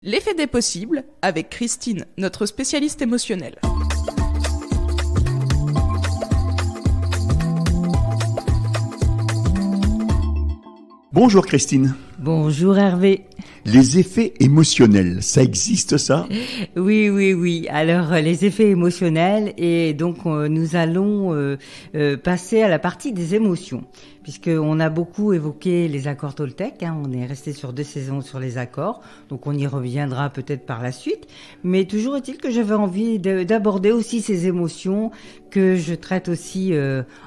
L'effet des possibles avec Christine, notre spécialiste émotionnelle. Bonjour Christine. Bonjour Hervé. Les effets émotionnels, ça existe ça ? Oui. Alors les effets émotionnels, et donc nous allons passer à la partie des émotions, puisqu'on a beaucoup évoqué les accords Toltec, on est resté sur 2 saisons sur les accords, donc on y reviendra peut-être par la suite, mais toujours est-il que j'avais envie d'aborder aussi ces émotions que je traite aussi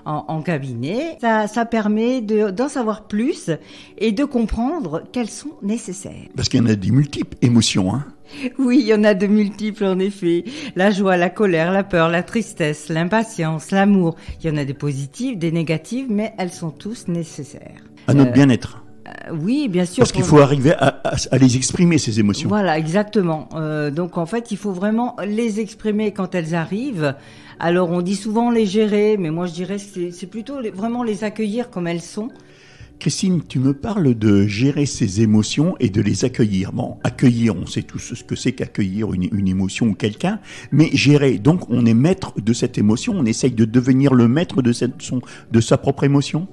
en cabinet. Ça permet d'en savoir plus et de comprendre qu'elles sont nécessaires. Parce qu'il y en a des multiples émotions, hein ? Oui, il y en a de multiples en effet. La joie, la colère, la peur, la tristesse, l'impatience, l'amour. Il y en a des positives, des négatives, mais elles sont tous nécessaires. À notre bien-être. Oui, bien sûr. Parce qu'il faut arriver à les exprimer, ces émotions. Voilà, exactement. Donc en fait, il faut vraiment les exprimer quand elles arrivent. Alors on dit souvent les gérer, mais moi je dirais que c'est plutôt vraiment les accueillir comme elles sont. Christine, tu me parles de gérer ses émotions et de les accueillir. Bon, accueillir, on sait tous ce que c'est qu'accueillir une émotion ou quelqu'un, mais gérer, donc on est maître de cette émotion, on essaye de devenir le maître de sa propre émotion.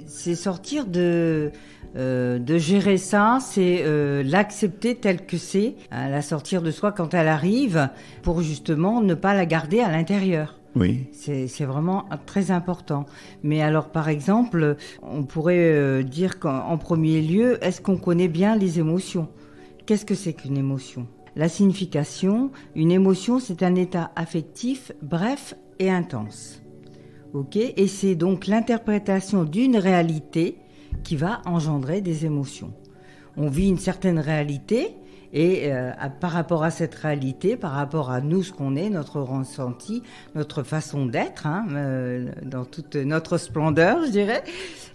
C'est sortir de gérer ça, c'est l'accepter telle que c'est, la sortir de soi quand elle arrive, pour justement ne pas la garder à l'intérieur. Oui. C'est vraiment très important. Mais alors, par exemple, on pourrait dire qu'en premier lieu, est-ce qu'on connaît bien les émotions ? Qu'est-ce que c'est qu'une émotion ? La signification, une émotion, c'est un état affectif bref et intense. Ok ? Et c'est donc l'interprétation d'une réalité qui va engendrer des émotions. On vit une certaine réalité. Et par rapport à cette réalité, par rapport à nous, ce qu'on est, notre ressenti, notre façon d'être, dans toute notre splendeur, je dirais,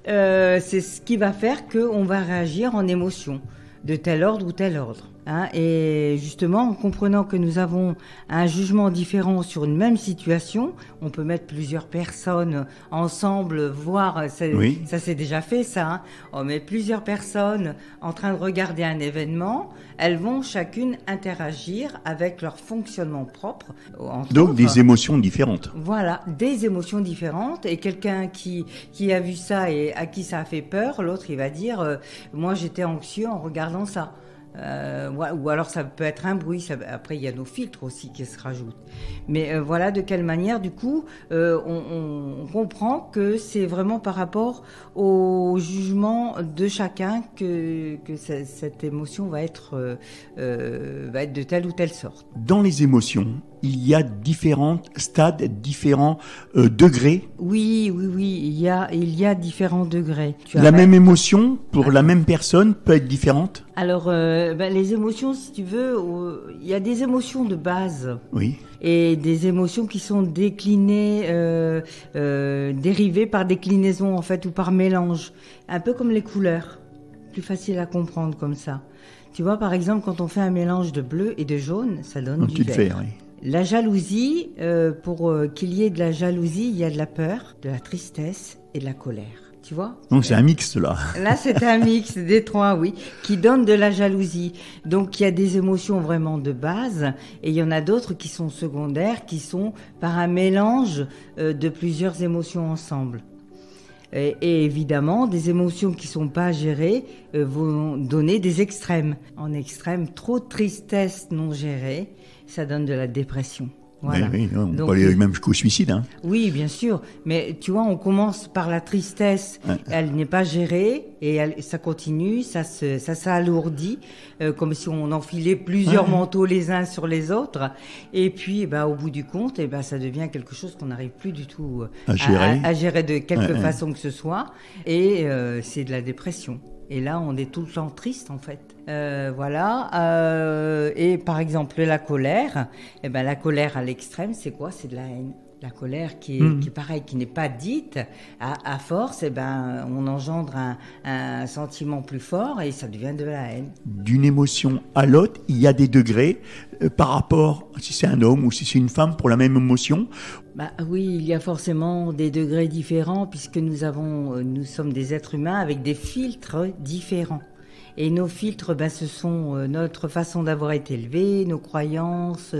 c'est ce qui va faire qu'on va réagir en émotion, de tel ordre ou tel ordre. Et justement, en comprenant que nous avons un jugement différent sur une même situation, on peut mettre plusieurs personnes ensemble, voir, ça s'est déjà fait ça, on met plusieurs personnes en train de regarder un événement, elles vont chacune interagir avec leur fonctionnement propre. Donc des émotions différentes. Voilà, des émotions différentes, et quelqu'un qui a vu ça et à qui ça a fait peur, l'autre il va dire moi j'étais anxieux en regardant ça. Ou alors ça peut être un bruit, après il y a nos filtres aussi qui se rajoutent. Mais voilà de quelle manière du coup on comprend que c'est vraiment par rapport au jugement de chacun que cette émotion va être de telle ou telle sorte. Dans les émotions, il y a différents stades, différents degrés. Oui, il y a différents degrés. La même émotion pour la même personne peut être différente. Alors, les émotions, si tu veux, il y a des émotions de base. Oui. Et des émotions qui sont déclinées, dérivées par déclinaison en fait, ou par mélange. Un peu comme les couleurs. Plus facile à comprendre comme ça. Tu vois, par exemple, quand on fait un mélange de bleu et de jaune, ça donne du vert. Oui. La jalousie, pour qu'il y ait de la jalousie, il y a de la peur, de la tristesse et de la colère. Tu vois ? Donc c'est un mix là. Là c'est un mix des trois, oui, qui donne de la jalousie. Donc il y a des émotions vraiment de base, et il y en a d'autres qui sont secondaires, qui sont par un mélange de plusieurs émotions ensemble. Et évidemment, des émotions qui sont pas gérées vont donner des extrêmes. En extrême, trop de tristesse non gérée, ça donne de la dépression. Voilà. Oui, on peut aller même jusqu'au suicide. Oui, bien sûr. Mais tu vois, on commence par la tristesse. Ouais. Elle n'est pas gérée et ça continue, ça s'alourdit, comme si on enfilait plusieurs manteaux les uns sur les autres. Et puis, au bout du compte, ça devient quelque chose qu'on n'arrive plus du tout à gérer de quelque façon que ce soit. Et c'est de la dépression. Et là, on est tout le temps triste, en fait. Et par exemple, la colère. La colère à l'extrême, c'est quoi ? C'est de la haine. La colère qui est pareil, qui n'est pas dite, à force, on engendre un sentiment plus fort et ça devient de la haine. D'une émotion à l'autre, il y a des degrés par rapport si c'est un homme ou si c'est une femme pour la même émotion. Oui, il y a forcément des degrés différents puisque nous sommes des êtres humains avec des filtres différents. Et nos filtres, ce sont notre façon d'avoir été élevé, nos croyances,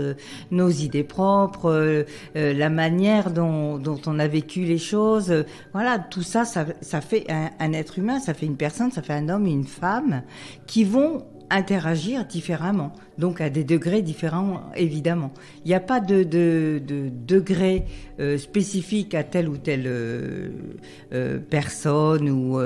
nos idées propres, la manière dont on a vécu les choses. Voilà, tout ça, ça fait un être humain, ça fait une personne, ça fait un homme et une femme qui vont interagir différemment, donc à des degrés différents évidemment. Il n'y a pas de degré spécifique à telle ou telle personne, ou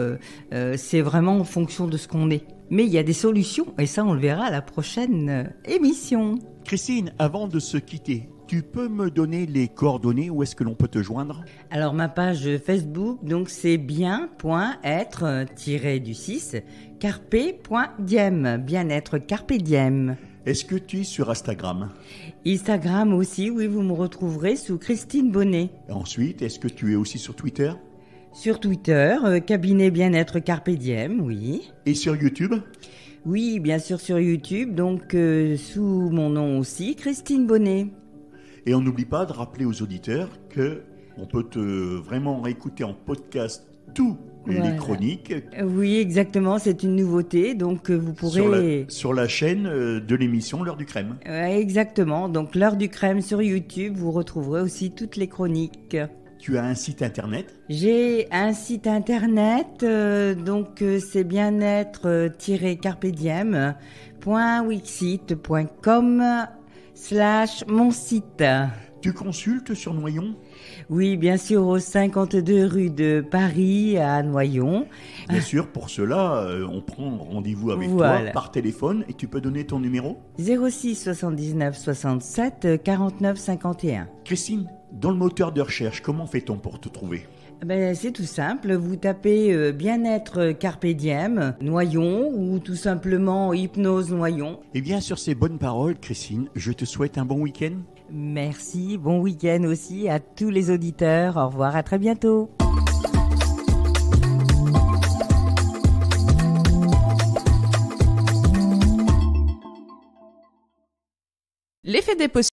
c'est vraiment en fonction de ce qu'on est. Mais il y a des solutions, et ça on le verra à la prochaine émission. Christine, avant de se quitter, tu peux me donner les coordonnées, où est-ce que l'on peut te joindre? Alors ma page Facebook, donc c'est bien.être-du6 carpe.diem, bien-être carpe diem. Est-ce que tu es sur Instagram? Instagram aussi, oui, vous me retrouverez sous Christine Bonnet. Ensuite, est-ce que tu es aussi sur Twitter? Sur Twitter, cabinet bien-être carpe diem, oui. Et sur YouTube? Oui, bien sûr sur YouTube, donc sous mon nom aussi, Christine Bonnet. Et on n'oublie pas de rappeler aux auditeurs que on peut vraiment réécouter en podcast tous les chroniques. Oui, exactement, c'est une nouveauté, donc vous pourrez... Sur la chaîne de l'émission L'heure du crème. Exactement, donc L'heure du crème sur YouTube, vous retrouverez aussi toutes les chroniques. Tu as un site internet? J'ai un site internet, donc c'est bien-être-carpediem.wixsite.com/mon site. Tu consultes sur Noyon? Oui, bien sûr, au 52 rue de Paris à Noyon. Bien sûr, pour cela, on prend rendez-vous avec toi par téléphone, et tu peux donner ton numéro? 06 79 67 49 51. Christine, dans le moteur de recherche, comment fait-on pour te trouver? C'est tout simple, vous tapez bien-être carpe diem, Noyon, ou tout simplement hypnose Noyon. Et bien sur ces bonnes paroles, Christine, je te souhaite un bon week-end. Merci, bon week-end aussi à tous les auditeurs. Au revoir, à très bientôt. L'effet des possibles.